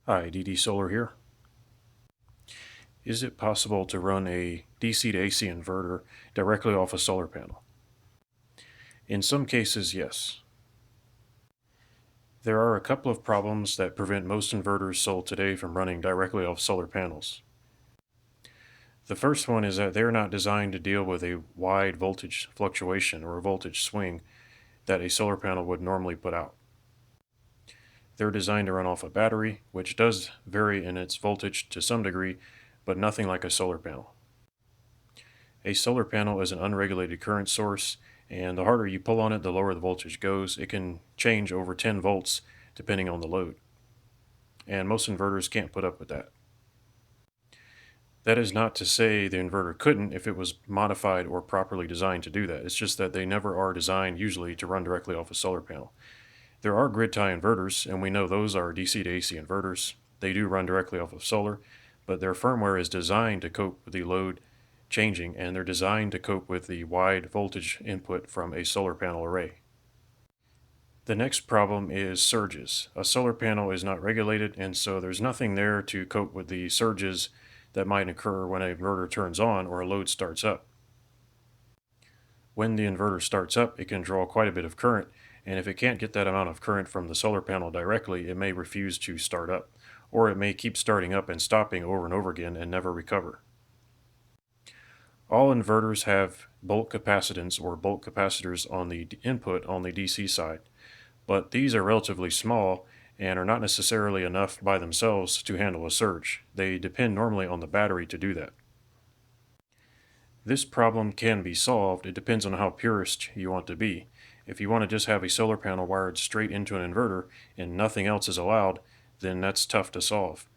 Hi, DD Solar here. Is it possible to run a DC to AC inverter directly off a solar panel? In some cases, yes. There are a couple of problems that prevent most inverters sold today from running directly off solar panels. The first one is that they're not designed to deal with a wide voltage fluctuation or a voltage swing that a solar panel would normally put out. They're designed to run off a battery, which does vary in its voltage to some degree, but nothing like a solar panel. A solar panel is an unregulated current source, and the harder you pull on it, the lower the voltage goes. It can change over 10 volts depending on the load. And most inverters can't put up with that. That is not to say the inverter couldn't if it was modified or properly designed to do that. It's just that they never are designed usually to run directly off a solar panel. There are grid tie inverters, and we know those are DC to AC inverters. They do run directly off of solar, but their firmware is designed to cope with the load changing, and they're designed to cope with the wide voltage input from a solar panel array. The next problem is surges. A solar panel is not regulated, and so there's nothing there to cope with the surges that might occur when an inverter turns on or a load starts up. When the inverter starts up, it can draw quite a bit of current, and if it can't get that amount of current from the solar panel directly, it may refuse to start up, or it may keep starting up and stopping over and over again and never recover. All inverters have bulk capacitance or bulk capacitors on the input on the DC side, but these are relatively small and are not necessarily enough by themselves to handle a surge. They depend normally on the battery to do that. This problem can be solved. It depends on how purist you want to be. If you want to just have a solar panel wired straight into an inverter and nothing else is allowed, then that's tough to solve.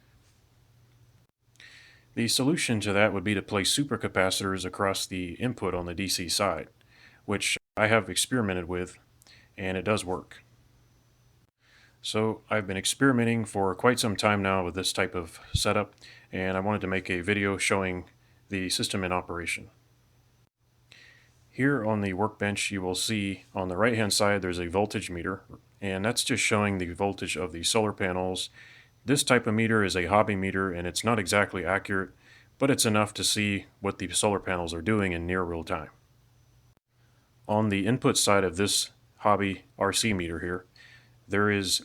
The solution to that would be to place supercapacitors across the input on the DC side, which I have experimented with, and it does work. So I've been experimenting for quite some time now with this type of setup, and I wanted to make a video showing the system in operation. Here on the workbench, you will see on the right hand side there's a voltage meter, and that's just showing the voltage of the solar panels. This type of meter is a hobby meter, and it's not exactly accurate, but it's enough to see what the solar panels are doing in near real time. On the input side of this hobby RC meter here, there is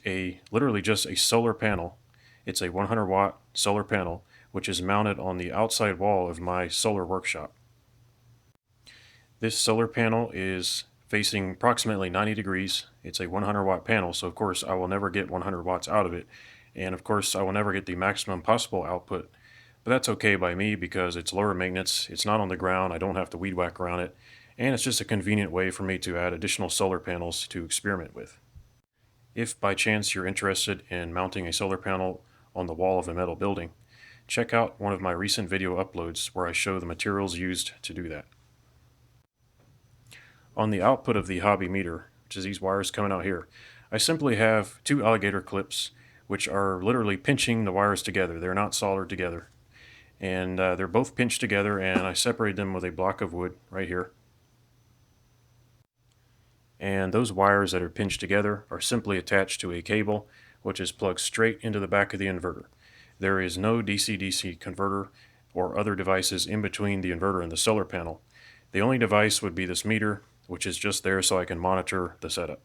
literally just a solar panel. It's a 100 watt solar panel, which is mounted on the outside wall of my solar workshop. This solar panel is facing approximately 90 degrees. It's a 100 watt panel, so of course I will never get 100 watts out of it. And of course I will never get the maximum possible output. But that's okay by me because it's lower maintenance, it's not on the ground, I don't have to weed whack around it, and it's just a convenient way for me to add additional solar panels to experiment with. If by chance you're interested in mounting a solar panel on the wall of a metal building, check out one of my recent video uploads where I show the materials used to do that. On the output of the hobby meter, which is these wires coming out here, I simply have two alligator clips which are literally pinching the wires together. They're not soldered together. And they're both pinched together, and I separated them with a block of wood right here. And those wires that are pinched together are simply attached to a cable which is plugged straight into the back of the inverter. There is no DC-DC converter or other devices in between the inverter and the solar panel. The only device would be this meter, which is just there so I can monitor the setup.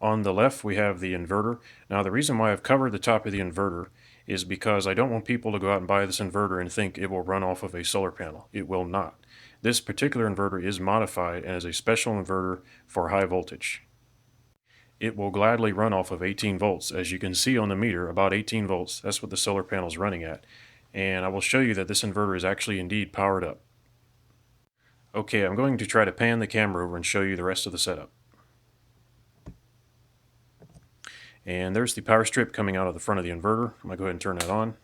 On the left we have the inverter. Now the reason why I've covered the top of the inverter is because I don't want people to go out and buy this inverter and think it will run off of a solar panel. It will not. This particular inverter is modified as a special inverter for high voltage. It will gladly run off of 18 volts. As you can see on the meter, about 18 volts. That's what the solar panel is running at. And I will show you that this inverter is actually indeed powered up. Okay, I'm going to try to pan the camera over and show you the rest of the setup. And there's the power strip coming out of the front of the inverter. I'm going to go ahead and turn that on.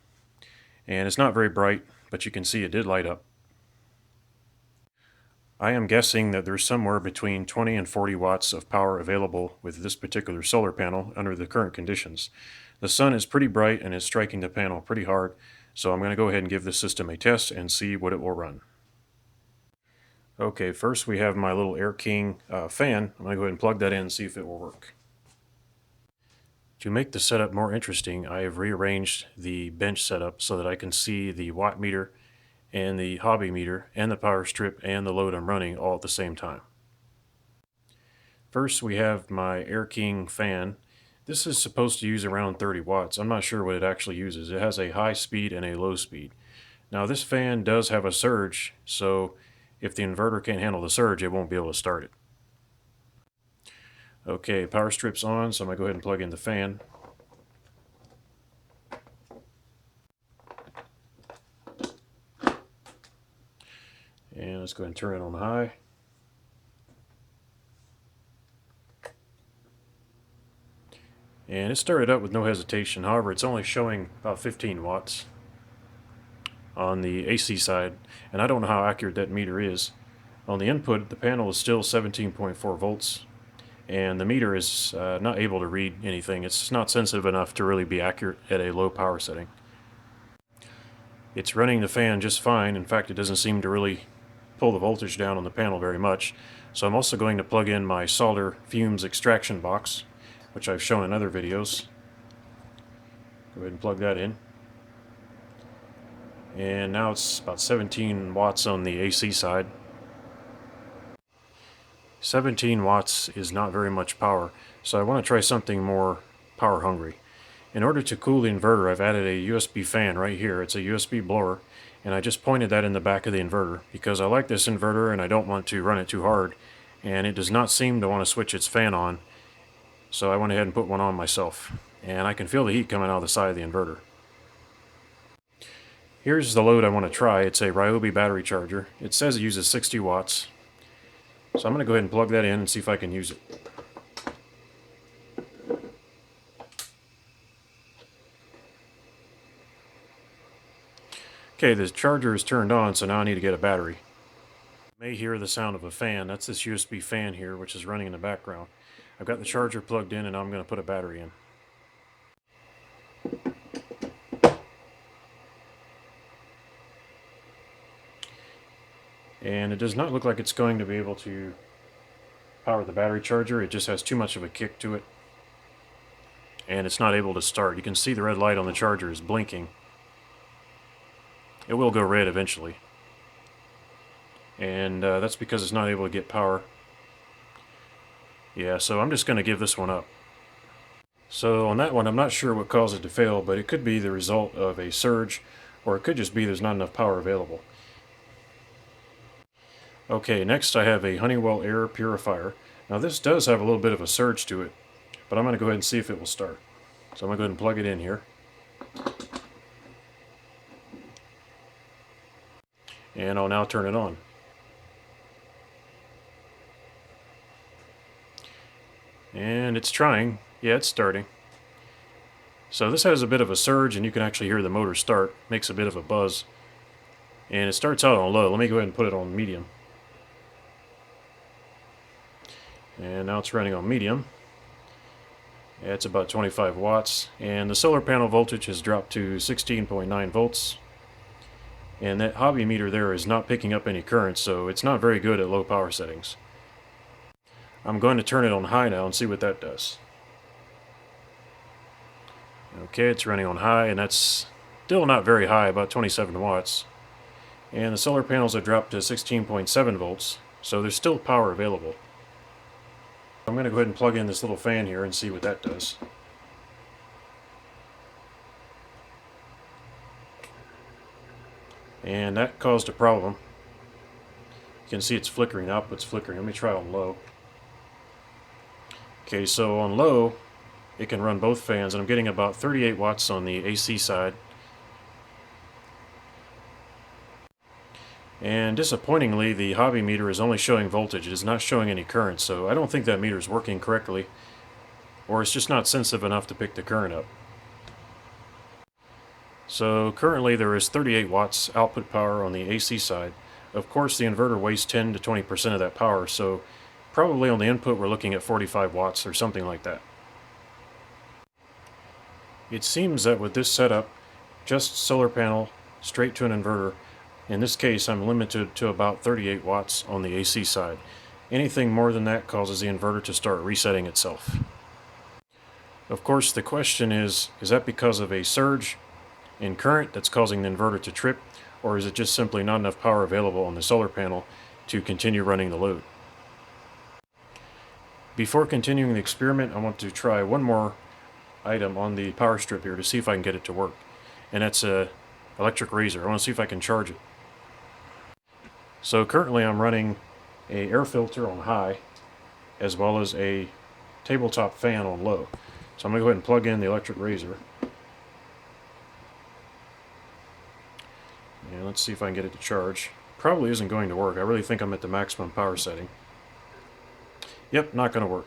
And it's not very bright, but you can see it did light up. I am guessing that there's somewhere between 20 and 40 watts of power available with this particular solar panel under the current conditions. The sun is pretty bright and is striking the panel pretty hard, so I'm going to go ahead and give this system a test and see what it will run. Okay, first we have my little Air King fan. I'm going to go ahead and plug that in and see if it will work. To make the setup more interesting, I have rearranged the bench setup so that I can see the watt meter and the hobby meter and the power strip and the load I'm running all at the same time. First, we have my Air King fan. This is supposed to use around 30 watts. I'm not sure what it actually uses. It has a high speed and a low speed. Now this fan does have a surge, so if the inverter can't handle the surge, it won't be able to start it. Okay, power strip's on, so I'm going to go ahead and plug in the fan. And let's go ahead and turn it on high. And it started up with no hesitation. However, it's only showing about 15 watts on the AC side, and I don't know how accurate that meter is. On the input, the panel is still 17.4 volts, and the meter is not able to read anything. It's not sensitive enough to really be accurate at a low power setting. It's running the fan just fine. In fact, it doesn't seem to really pull the voltage down on the panel very much. So I'm also going to plug in my solder fumes extraction box, which I've shown in other videos. Go ahead and plug that in. And now it's about 17 watts on the AC side. 17 watts is not very much power, so I want to try something more power hungry. In order to cool the inverter, I've added a USB fan right here. It's a USB blower, and I just pointed that in the back of the inverter because I like this inverter and I don't want to run it too hard, and it does not seem to want to switch its fan on, so I went ahead and put one on myself, and I can feel the heat coming out of the side of the inverter. Here's the load I want to try. It's a Ryobi battery charger. It says it uses 60 watts, so I'm going to go ahead and plug that in and see if I can use it. Okay, the charger is turned on, so now I need to get a battery. You may hear the sound of a fan. That's this USB fan here, which is running in the background. I've got the charger plugged in, and now I'm going to put a battery in. And it does not look like it's going to be able to power the battery charger. It just has too much of a kick to it, and it's not able to start. You can see the red light on the charger is blinking. It will go red eventually, and that's because it's not able to get power. Yeah, so I'm just going to give this one up. So on that one, I'm not sure what caused it to fail, but it could be the result of a surge, or it could just be there's not enough power available. Okay, next I have a Honeywell air purifier. Now this does have a little bit of a surge to it, but I'm going to go ahead and see if it will start. So I'm going to go ahead and plug it in here. And I'll now turn it on. And it's trying. Yeah, it's starting. So this has a bit of a surge, and you can actually hear the motor start. Makes a bit of a buzz. And it starts out on low. Let me go ahead and put it on medium. And now it's running on medium. Yeah, it's about 25 watts. And the solar panel voltage has dropped to 16.9 volts. And that hobby meter there is not picking up any current, so it's not very good at low power settings. I'm going to turn it on high now and see what that does. Okay, it's running on high, and that's still not very high, about 27 watts. And the solar panels have dropped to 16.7 volts, so there's still power available. I'm going to go ahead and plug in this little fan here and see what that does. And that caused a problem. You can see it's flickering, output's flickering. Let me try on low. Okay, so on low, it can run both fans, and I'm getting about 38 watts on the AC side. And disappointingly, the hobby meter is only showing voltage. It is not showing any current, so I don't think that meter is working correctly, or it's just not sensitive enough to pick the current up. So currently there is 38 watts output power on the AC side. Of course, the inverter wastes 10 to 20% of that power, so probably on the input we're looking at 45 watts or something like that. It seems that with this setup, just solar panel straight to an inverter, in this case I'm limited to about 38 watts on the AC side. Anything more than that causes the inverter to start resetting itself. Of course, the question is that because of a surge in current that's causing the inverter to trip, or is it just simply not enough power available on the solar panel to continue running the load? Before continuing the experiment, I want to try one more item on the power strip here to see if I can get it to work. And that's a electric razor. I want to see if I can charge it. So currently I'm running a air filter on high as well as a tabletop fan on low. So I'm going to go ahead and plug in the electric razor. And let's see if I can get it to charge. Probably isn't going to work. I really think I'm at the maximum power setting. Yep, not going to work.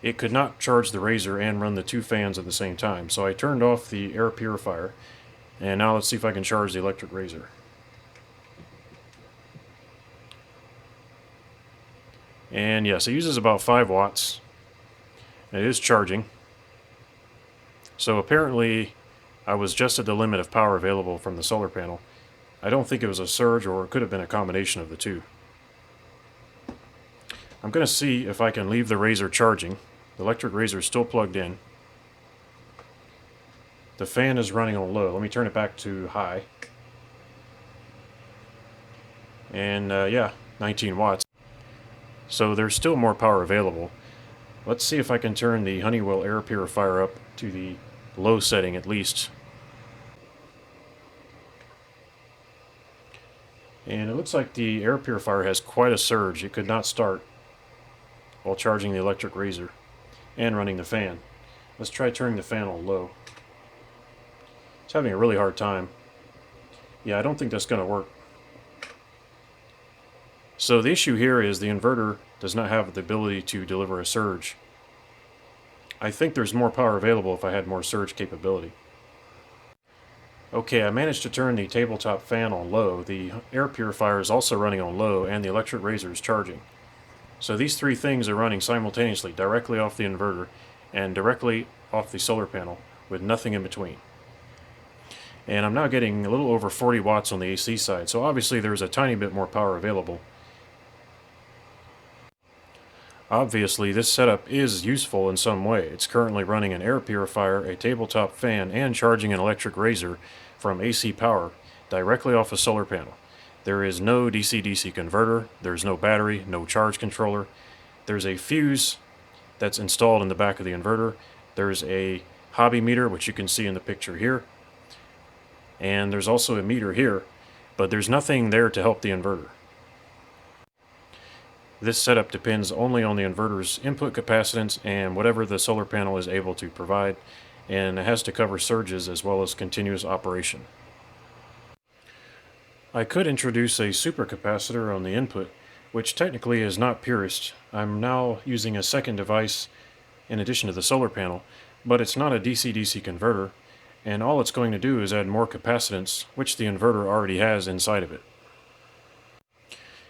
It could not charge the razor and run the two fans at the same time, so I turned off the air purifier, and now let's see if I can charge the electric razor. And yes, it uses about 5 watts. It is charging. So apparently I was just at the limit of power available from the solar panel. I don't think it was a surge, or it could have been a combination of the two. I'm going to see if I can leave the razor charging. The electric razor is still plugged in. The fan is running on low. Let me turn it back to high. And yeah, 19 watts. So there's still more power available. Let's see if I can turn the Honeywell air purifier up to the low setting at least. And it looks like the air purifier has quite a surge. It could not start while charging the electric razor and running the fan. Let's try turning the fan on low. It's having a really hard time. Yeah, I don't think that's going to work. So the issue here is the inverter does not have the ability to deliver a surge. I think there's more power available if I had more surge capability. Okay, I managed to turn the tabletop fan on low. The air purifier is also running on low, and the electric razor is charging. So these three things are running simultaneously, directly off the inverter and directly off the solar panel, with nothing in between. And I'm now getting a little over 40 watts on the AC side, so obviously there's a tiny bit more power available. Obviously this setup is useful in some way. It's currently running an air purifier, a tabletop fan, and charging an electric razor from AC power directly off a solar panel. There is no DC-DC converter, there's no battery, no charge controller. There's a fuse that's installed in the back of the inverter. There's a hobby meter, which you can see in the picture here. And there's also a meter here, but there's nothing there to help the inverter. This setup depends only on the inverter's input capacitance and whatever the solar panel is able to provide, and it has to cover surges as well as continuous operation. I could introduce a supercapacitor on the input, which technically is not purest. I'm now using a second device in addition to the solar panel, but it's not a DC-DC converter, and all it's going to do is add more capacitance, which the inverter already has inside of it.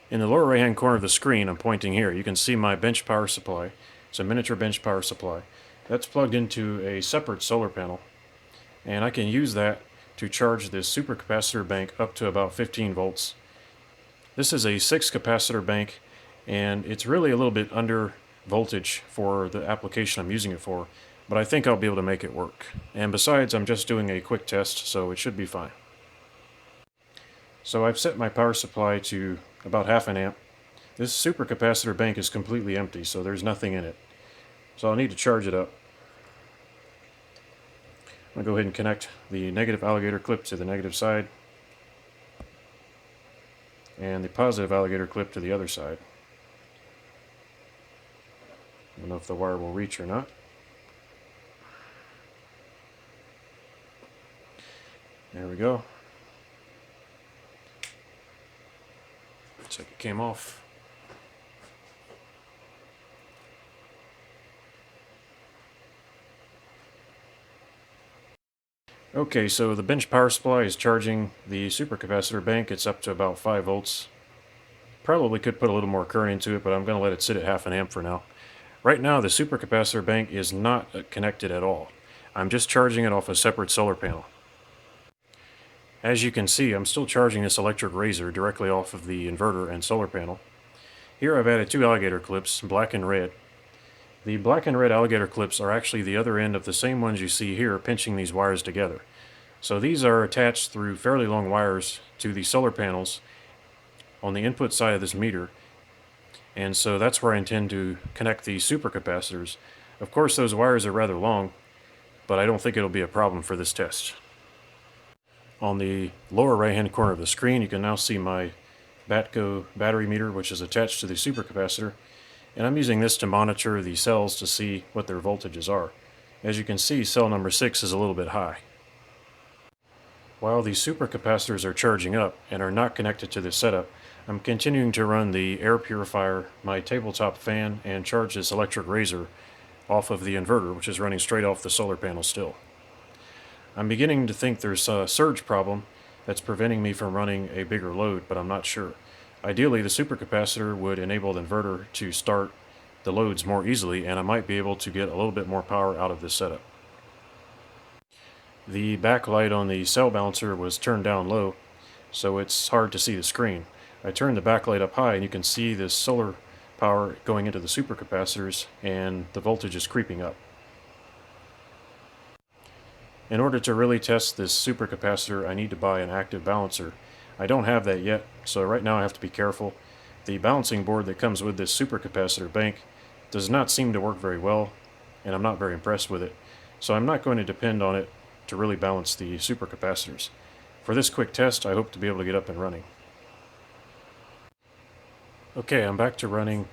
In the lower right hand corner of the screen, I'm pointing here, you can see my bench power supply. It's a miniature bench power supply. That's plugged into a separate solar panel, and I can use that to charge this supercapacitor bank up to about 15 volts. This is a 6 capacitor bank, and it's really a little bit under voltage for the application I'm using it for, but I think I'll be able to make it work. And besides, I'm just doing a quick test, so it should be fine. So I've set my power supply to about half an amp. This supercapacitor bank is completely empty, so there's nothing in it. So I'll need to charge it up. I'm going to go ahead and connect the negative alligator clip to the negative side and the positive alligator clip to the other side. I don't know if the wire will reach or not. There we go. Looks like it came off. Okay, so the bench power supply is charging the supercapacitor bank. It's up to about 5 volts. Probably could put a little more current into it, but I'm going to let it sit at half an amp for now. Right now, the supercapacitor bank is not connected at all. I'm just charging it off a separate solar panel. As you can see, I'm still charging this electric razor directly off of the inverter and solar panel. Here I've added 2 alligator clips, black and red. The black and red alligator clips are actually the other end of the same ones you see here pinching these wires together. So these are attached through fairly long wires to the solar panels on the input side of this meter, and so that's where I intend to connect the supercapacitors. Of course, those wires are rather long, but I don't think it'll be a problem for this test. On the lower right hand corner of the screen, you can now see my Batco battery meter, which is attached to the supercapacitor, and I'm using this to monitor the cells to see what their voltages are. As you can see, cell number 6 is a little bit high. While the supercapacitors are charging up and are not connected to this setup, I'm continuing to run the air purifier, my tabletop fan, and charge this electric razor off of the inverter, which is running straight off the solar panel still. I'm beginning to think there's a surge problem that's preventing me from running a bigger load, but I'm not sure. Ideally, the supercapacitor would enable the inverter to start the loads more easily, and I might be able to get a little bit more power out of this setup. The backlight on the cell balancer was turned down low, so it's hard to see the screen. I turned the backlight up high and you can see this solar power going into the supercapacitors and the voltage is creeping up. In order to really test this supercapacitor, I need to buy an active balancer. I don't have that yet, so right now I have to be careful. The balancing board that comes with this supercapacitor bank does not seem to work very well, and I'm not very impressed with it, so I'm not going to depend on it to really balance the supercapacitors. For this quick test, I hope to be able to get up and running. Okay, I'm back to running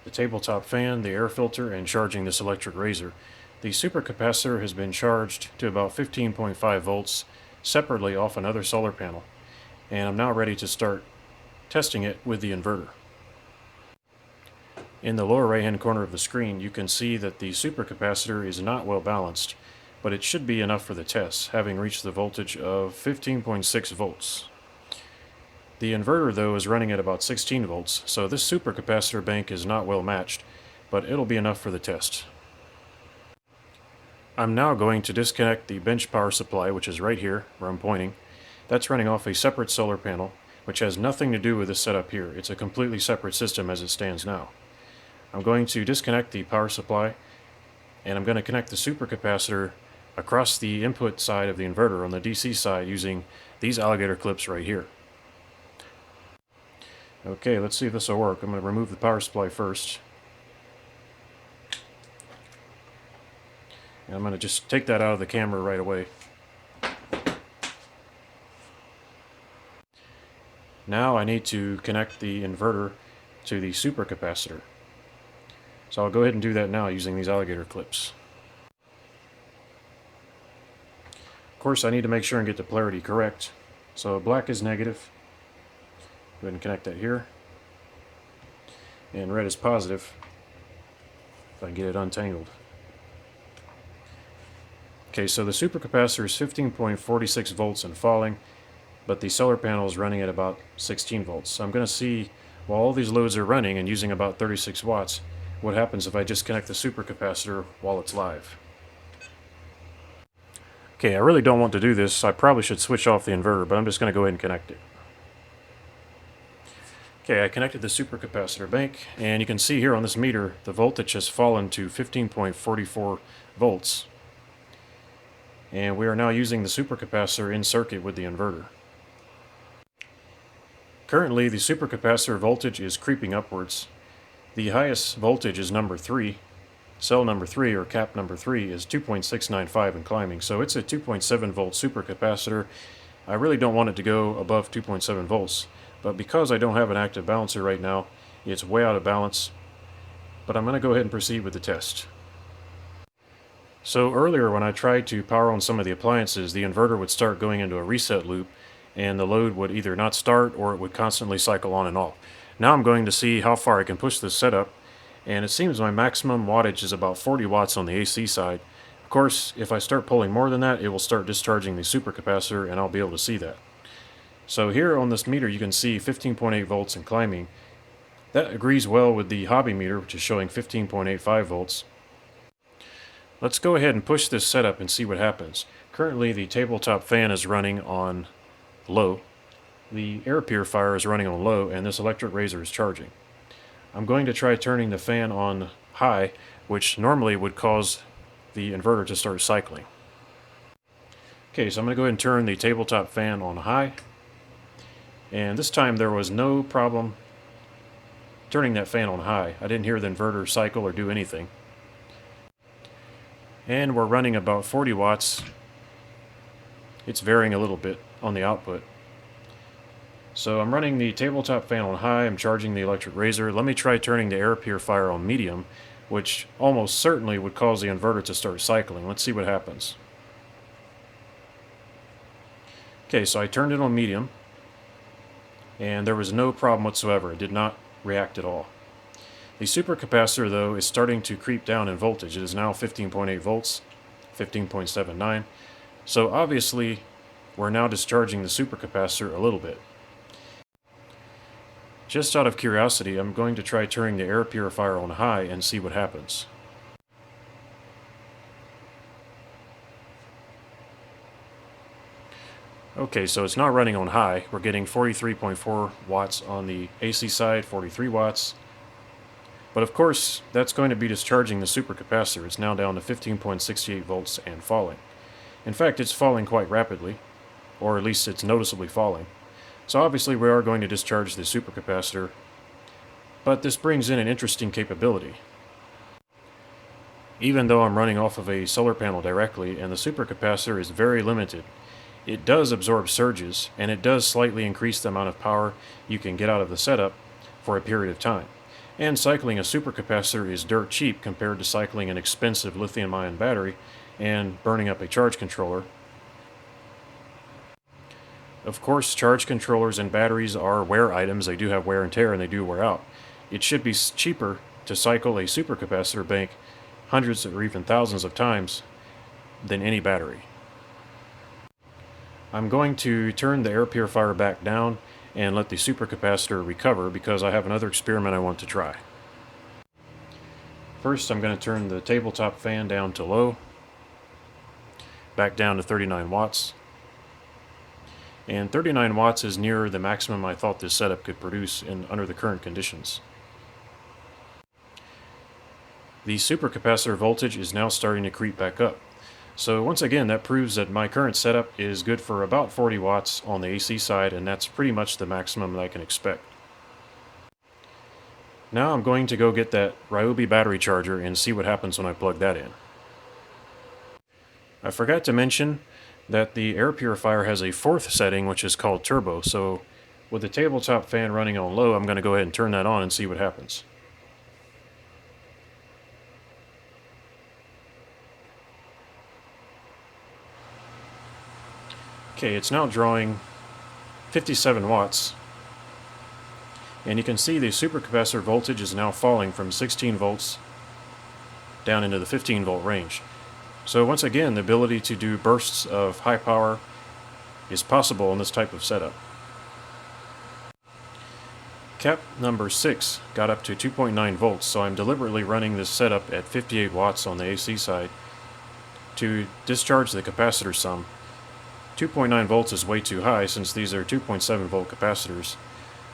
the tabletop fan, the air filter, and charging this electric razor. The supercapacitor has been charged to about 15.5 volts separately off another solar panel, and I'm now ready to start testing it with the inverter. In the lower right hand corner of the screen, you can see that the supercapacitor is not well balanced, but it should be enough for the test, having reached the voltage of 15.6 volts. The inverter, though, is running at about 16 volts, so this supercapacitor bank is not well matched, but it'll be enough for the test. I'm now going to disconnect the bench power supply, which is right here, where I'm pointing. That's running off a separate solar panel, which has nothing to do with this setup here. It's a completely separate system as it stands now. I'm going to disconnect the power supply, and I'm going to connect the supercapacitor across the input side of the inverter on the DC side using these alligator clips right here. Okay, let's see if this will work. I'm going to remove the power supply first. And I'm going to just take that out of the camera right away. Now I need to connect the inverter to the supercapacitor. So I'll go ahead and do that now using these alligator clips. Of course, I need to make sure and get the polarity correct. So black is negative. Go ahead and connect that here. And red is positive, if I can get it untangled. Okay, so the supercapacitor is 15.46 volts and falling, but the solar panel is running at about 16 volts. So I'm going to see, while all these loads are running and using about 36 watts, what happens if I disconnect the supercapacitor while it's live. Okay, I really don't want to do this. I probably should switch off the inverter, but I'm just going to go ahead and connect it. Okay, I connected the supercapacitor bank, and you can see here on this meter, the voltage has fallen to 15.44 volts. And we are now using the supercapacitor in circuit with the inverter. Currently, the supercapacitor voltage is creeping upwards. The highest voltage is number 3. Cell number 3, or cap number 3, is 2.695 and climbing, so it's a 2.7 volt supercapacitor. I really don't want it to go above 2.7 volts, but because I don't have an active balancer right now, it's way out of balance. But I'm going to go ahead and proceed with the test. So earlier when I tried to power on some of the appliances, the inverter would start going into a reset loop, and the load would either not start or it would constantly cycle on and off. Now I'm going to see how far I can push this setup, and it seems my maximum wattage is about 40 watts on the AC side. Of course, if I start pulling more than that, it will start discharging the supercapacitor and I'll be able to see that. So here on this meter you can see 15.8 volts and climbing. That agrees well with the hobby meter, which is showing 15.85 volts. Let's go ahead and push this setup and see what happens. Currently the tabletop fan is running on low. The air purifier is running on low, and this electric razor is charging. I'm going to try turning the fan on high, which normally would cause the inverter to start cycling. Okay, so I'm going to go ahead and turn the tabletop fan on high, and this time there was no problem turning that fan on high. I didn't hear the inverter cycle or do anything. And we're running about 40 watts. It's varying a little bit on the output. So I'm running the tabletop fan on high, I'm charging the electric razor. Let me try turning the air purifier on medium, which almost certainly would cause the inverter to start cycling. Let's see what happens. Okay, so I turned it on medium, and there was no problem whatsoever. It did not react at all. The supercapacitor, though, is starting to creep down in voltage. It is now 15.8 volts, 15.79. So obviously, we're now discharging the supercapacitor a little bit. Just out of curiosity, I'm going to try turning the air purifier on high and see what happens. Okay, so it's not running on high. We're getting 43.4 watts on the AC side, 43 watts. But of course, that's going to be discharging the supercapacitor. It's now down to 15.68 volts and falling. In fact, it's falling quite rapidly, or at least it's noticeably falling. So obviously we are going to discharge the supercapacitor, but this brings in an interesting capability. Even though I'm running off of a solar panel directly and the supercapacitor is very limited, it does absorb surges, and it does slightly increase the amount of power you can get out of the setup for a period of time. And cycling a supercapacitor is dirt cheap compared to cycling an expensive lithium-ion battery and burning up a charge controller. Of course, charge controllers and batteries are wear items. They do have wear and tear, and they do wear out. It should be cheaper to cycle a supercapacitor bank hundreds or even thousands of times than any battery. I'm going to turn the air purifier back down and let the supercapacitor recover because I have another experiment I want to try. First, I'm going to turn the tabletop fan down to low, back down to 39 watts. And 39 watts is nearer the maximum I thought this setup could produce under the current conditions. The supercapacitor voltage is now starting to creep back up. So once again, that proves that my current setup is good for about 40 watts on the AC side, and that's pretty much the maximum that I can expect. Now I'm going to go get that Ryobi battery charger and see what happens when I plug that in. I forgot to mention that the air purifier has a fourth setting, which is called turbo. So with the tabletop fan running on low, I'm going to go ahead and turn that on and see what happens. Okay, it's now drawing 57 watts. And you can see the supercapacitor voltage is now falling from 16 volts down into the 15 volt range. So once again, the ability to do bursts of high power is possible in this type of setup. Cap number 6 got up to 2.9 volts, so I'm deliberately running this setup at 58 watts on the AC side to discharge the capacitor some. 2.9 volts is way too high since these are 2.7 volt capacitors.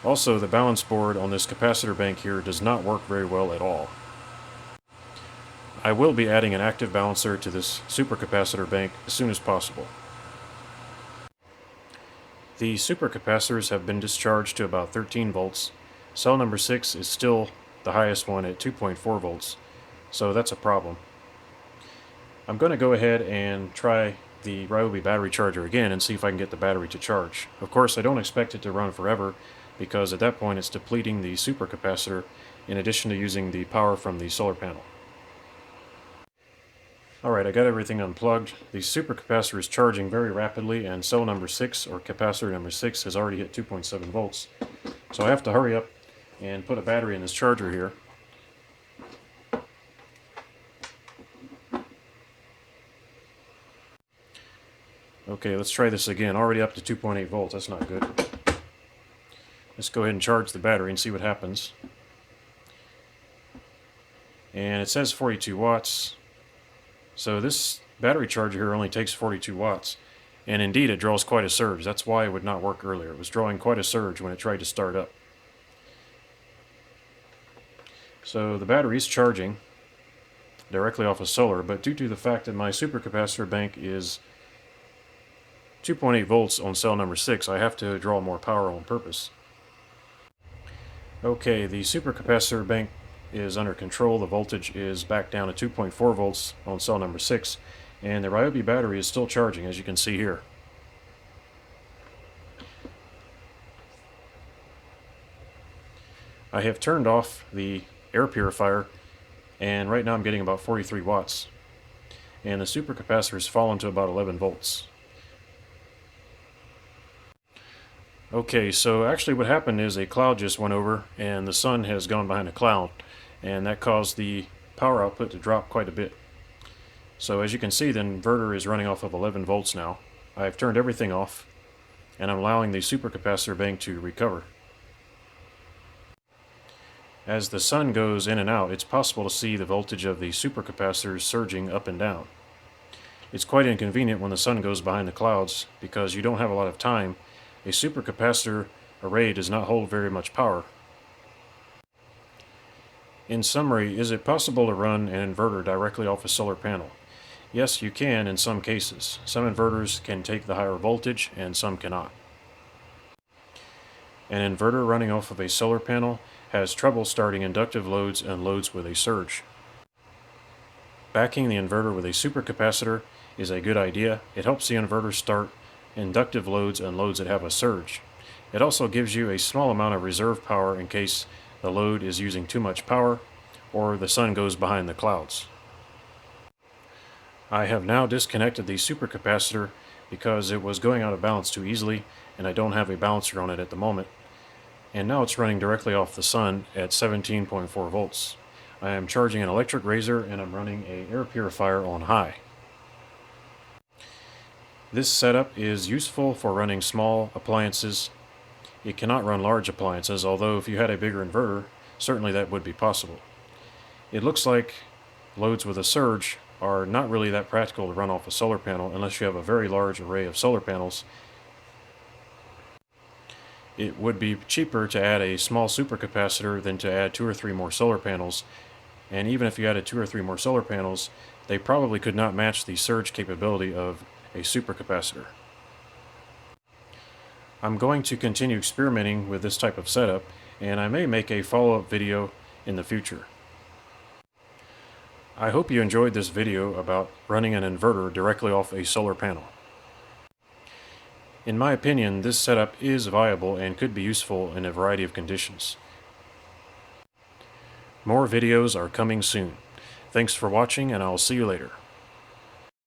Also, the balance board on this capacitor bank here does not work very well at all. I will be adding an active balancer to this supercapacitor bank as soon as possible. The supercapacitors have been discharged to about 13 volts. Cell number 6 is still the highest one at 2.4 volts, so that's a problem. I'm going to go ahead and try the Ryobi battery charger again and see if I can get the battery to charge. Of course, I don't expect it to run forever because at that point it's depleting the supercapacitor in addition to using the power from the solar panel. Alright, I got everything unplugged. The supercapacitor is charging very rapidly, and cell number 6, or capacitor number 6, has already hit 2.7 volts. So I have to hurry up and put a battery in this charger here. Okay, let's try this again. Already up to 2.8 volts, that's not good. Let's go ahead and charge the battery and see what happens. And it says 42 watts. So this battery charger here only takes 42 watts. And indeed, it draws quite a surge. That's why it would not work earlier. It was drawing quite a surge when it tried to start up. So the battery is charging. directly off of solar, but due to the fact that my supercapacitor bank is 2.8 volts on cell number 6, I have to draw more power on purpose. Okay, the supercapacitor bank is under control. The voltage is back down to 2.4 volts on cell number 6, and the Ryobi battery is still charging, as you can see here. I have turned off the air purifier, and right now I'm getting about 43 watts. And the supercapacitor has fallen to about 11 volts. Okay, so actually what happened is a cloud just went over and the sun has gone behind a cloud, and that caused the power output to drop quite a bit. So as you can see, the inverter is running off of 11 volts now. I've turned everything off and I'm allowing the supercapacitor bank to recover. As the sun goes in and out, it's possible to see the voltage of the supercapacitors surging up and down. It's quite inconvenient when the sun goes behind the clouds because you don't have a lot of time. A supercapacitor array does not hold very much power. In summary, is it possible to run an inverter directly off a solar panel? Yes, you can in some cases. Some inverters can take the higher voltage and some cannot. An inverter running off of a solar panel has trouble starting inductive loads and loads with a surge. Backing the inverter with a supercapacitor is a good idea. It helps the inverter start inductive loads and loads that have a surge. It also gives you a small amount of reserve power in case the load is using too much power or the sun goes behind the clouds. I have now disconnected the supercapacitor because it was going out of balance too easily, and I don't have a balancer on it at the moment. And now it's running directly off the sun at 17.4 volts. I am charging an electric razor and I'm running an air purifier on high. This setup is useful for running small appliances. It cannot run large appliances, although if you had a bigger inverter, certainly that would be possible. It looks like loads with a surge are not really that practical to run off a solar panel unless you have a very large array of solar panels. It would be cheaper to add a small supercapacitor than to add 2 or 3 more solar panels, and even if you added 2 or 3 more solar panels, they probably could not match the surge capability of a supercapacitor. I'm going to continue experimenting with this type of setup, and I may make a follow-up video in the future. I hope you enjoyed this video about running an inverter directly off a solar panel. In my opinion, this setup is viable and could be useful in a variety of conditions. More videos are coming soon. Thanks for watching, and I'll see you later.